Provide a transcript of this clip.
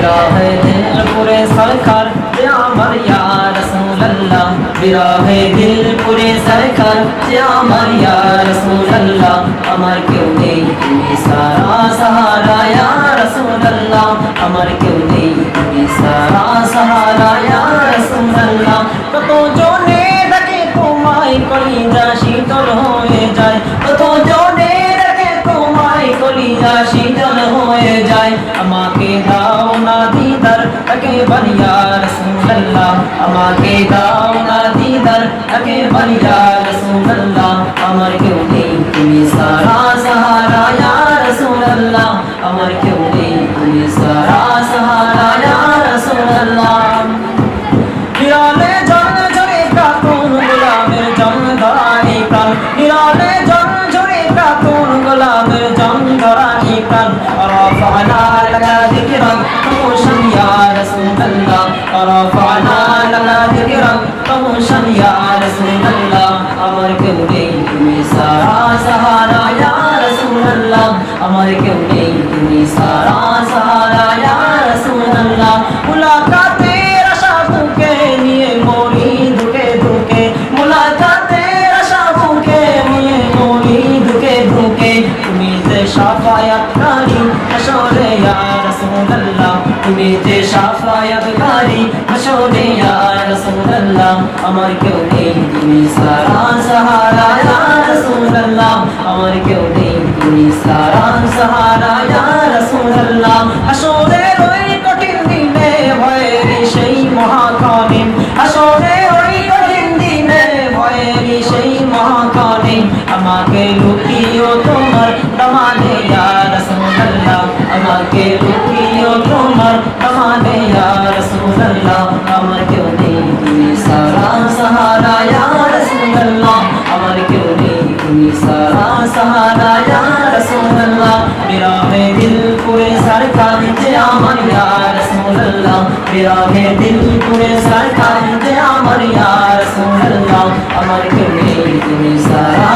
বিরহে দিল পুরে সরকার যে আমার ইয়া রাসূলুল্লাহ বিরহে দিল পুরে সরকার যে আমার ইয়া রাসূলুল্লাহ আমার কেউ নেই তুমি সারা সাহারা ইয়া রাসূলুল্লাহ আমার কেউ নেই তুমি সারা সাহারা ইয়া রাসূলুল্লাহ কত জনে ডাকে তোমায় কলিজা শীতল হয়ে যায় কত জনে ডাকে তোমায় কলিজা শীতল হয়ে যায় আমাকে দাও না দিদার তাকে বলিয়া রাসূলুল্লাহ আমাকে দাও না দিদার তাকে বলিয়া রাসূলুল্লাহ আমার কেউ নেই তুমি সারা সাহারা ইয়া রাসূলুল্লাহ আমার কেউ নেই তুমি সারা সাহারা ইয়া রাসূলুল্লাহ নিরালে জন ঝরে কাতুন গোলামের জন ধরানি প্রাণ নিরালে জন ঝরে কাতুন গোলামের জন ধরানি প্রাণ রফানা লাকা যিকরান খামোশান ইয়া রাসূলুল্লাহ রফানা লাকা যিকরান খামোশান ইয়া রাসূলুল্লাহ আমার কেউ নেই তুমি সারা সাহারা ইয়া রাসূলুল্লাহ আমার কেউ নেই তুমি সারা সাহারা ইয়া রাসূলুল্লাহ মুলাকাতের আশা বুকে নিয়ে মরি ধুকে ধুকে মুলাকাতের আশা বুকে নিয়ে মরি ধুকে ধুকে তুমি যে শাফায়াতকারী হাসরে ইয়া রাসূলুল্লাহ তুমি যে শাফায়াতকারী হাসরে ইয়া রাসূলুল্লাহ আমার কেউ নেই তুমি সারা সাহারা ইয়া রাসূলুল্লাহ আমার কেউ নেই তুমি সারা সাহারা ইয়া রাসূলুল্লাহ হাসরের ওই কঠিন দিনে ভয়ের সেই মহাকালীন হাসরের ওই কঠিন দিনে ভয়ের সেই মহাকালীন আমাকে লুকিও তোমার দামানে ইয়া রাসূলুল্লাহ আমাকে লুকিও তোমার দামানে ইয়া রাসূলুল্লাহ আমার কেউ নেই তুমি সারা সাহারা ইয়া রাসূলুল্লাহ আমার কেউ নেই তুমি সারা সাহারা ইয়া রাসূলুল্লাহ বিরহে দিল পুরে সরকার যে আমার ইয়া রাসূলুল্লাহ বিরহে দিল পুরে সরকার যে আমার ইয়া রাসূলুল্লাহ আমার কেউ নেই তুমি সারা